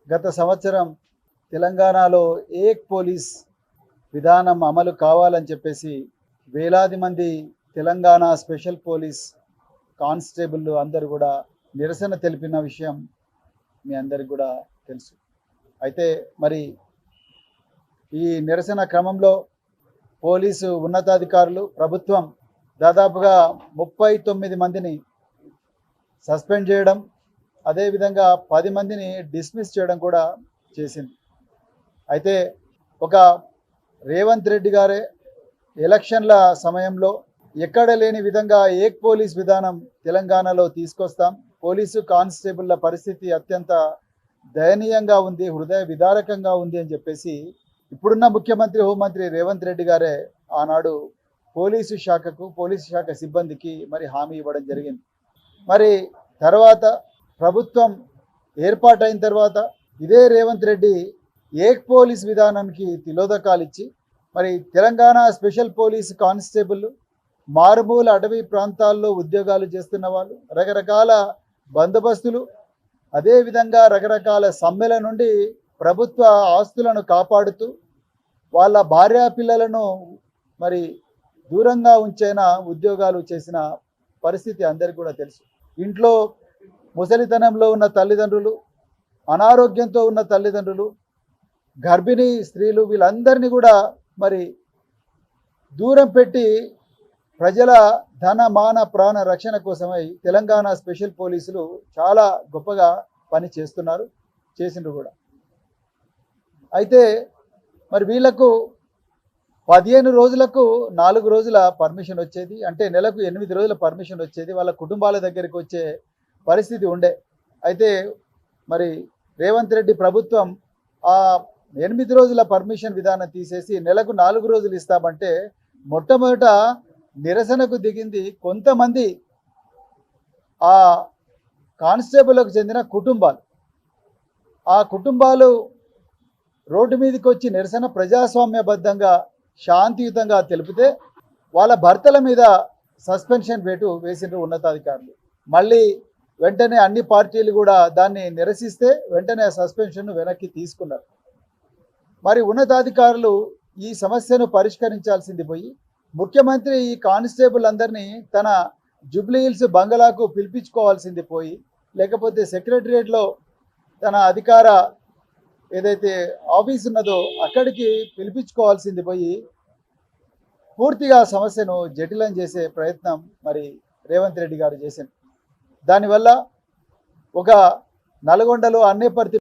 గత సంవత్సరం తెలంగాణలో ఏక్ పోలీస్ విధానం అమలు కావాలని చెప్పేసి వేలాది మంది తెలంగాణ స్పెషల్ పోలీస్ కానిస్టేబుల్ అందరూ కూడా నిరసన తెలిపిన విషయం మీ అందరికి కూడా తెలుసు. అయితే మరి ఈ నిరసన క్రమంలో పోలీసు ఉన్నతాధికారులు ప్రభుత్వం దాదాపుగా 39 మందిని సస్పెండ్ చేయడం, అదేవిధంగా 10 మందిని డిస్మిస్ చేయడం కూడా చేసింది. అయితే ఒక రేవంత్ రెడ్డి గారే ఎలక్షన్ల సమయంలో ఎక్కడ లేని విధంగా ఏక్ పోలీస్ విధానం తెలంగాణలో తీసుకొస్తాం, పోలీసు కానిస్టేబుల్ల పరిస్థితి అత్యంత దయనీయంగా ఉంది, హృదయ విదారకంగా ఉంది అని చెప్పేసి ఇప్పుడున్న ముఖ్యమంత్రి హోంమంత్రి రేవంత్ రెడ్డి గారే ఆనాడు పోలీసు శాఖ సిబ్బందికి మరి హామీ ఇవ్వడం జరిగింది. మరి తర్వాత ప్రభుత్వం ఏర్పాటైన తర్వాత ఇదే రేవంత్ రెడ్డి ఏక్ పోలీస్ విధానానికి తిలోదకాలు ఇచ్చి మరి తెలంగాణ స్పెషల్ పోలీస్ కానిస్టేబుల్ మారుమూల అటవీ ప్రాంతాల్లో ఉద్యోగాలు చేస్తున్న వాళ్ళు, రకరకాల బందోబస్తులు, అదేవిధంగా రకరకాల సమ్మెల నుండి ప్రభుత్వ ఆస్తులను కాపాడుతూ వాళ్ళ భార్యా పిల్లలను మరి దూరంగా ఉంచిన ఉద్యోగాలు చేసిన పరిస్థితి అందరికీ కూడా తెలుసు. ఇంట్లో ముసలితనంలో ఉన్న తల్లిదండ్రులు, అనారోగ్యంతో ఉన్న తల్లిదండ్రులు, గర్భిణీ స్త్రీలు వీళ్ళందరినీ కూడా మరి దూరం పెట్టి ప్రజల ధన మాన ప్రాణ రక్షణ కోసమై తెలంగాణ స్పెషల్ పోలీసులు చాలా గొప్పగా పని చేసిండ్రు కూడా. అయితే మరి వీళ్లకు 15 రోజులకు 4 రోజుల పర్మిషన్ వచ్చేది, అంటే నెలకు 8 రోజుల పర్మిషన్ వచ్చేది, వాళ్ళ కుటుంబాల దగ్గరికి వచ్చే పరిస్థితి ఉండే. అయితే మరి రేవంత్ రెడ్డి ప్రభుత్వం ఆ 8 రోజుల పర్మిషన్ విధానం తీసేసి నెలకు 4 రోజులు ఇస్తామంటే మొట్టమొదట నిరసనకు దిగింది కొంతమంది ఆ కానిస్టేబుల్కు చెందిన కుటుంబాలు. ఆ కుటుంబాలు రోడ్డు మీదకి వచ్చి నిరసన ప్రజాస్వామ్యబద్ధంగా శాంతియుతంగా తెలిపితే వాళ్ళ భర్తల మీద సస్పెన్షన్ వేటు వేసిండ్రు ఉన్నతాధికారులు. మళ్ళీ వెంటనే అన్ని పార్టీలు కూడా దాన్ని నిరసిస్తే వెంటనే సస్పెన్షన్ వెనక్కి తీసుకున్నారు. మరి ఉన్నతాధికారులు ఈ సమస్యను పరిష్కరించాల్సింది పోయి ముఖ్యమంత్రి ఈ కానిస్టేబుల్ అందరినీ తన జూబ్లీ హిల్స్ బంగళాకు పిలిపించుకోవాల్సింది పోయి, లేకపోతే సెక్రటరియట్లో తన అధికార ఏదైతే ఆఫీస్ ఉన్నదో అక్కడికి పిలిపించుకోవాల్సింది పోయి పూర్తిగా సమస్యను జటిలం చేసే ప్రయత్నం మరి రేవంత్ రెడ్డి గారు చేశారు. దానివల్ల ఒక నల్గొండలో అన్నేపర్తి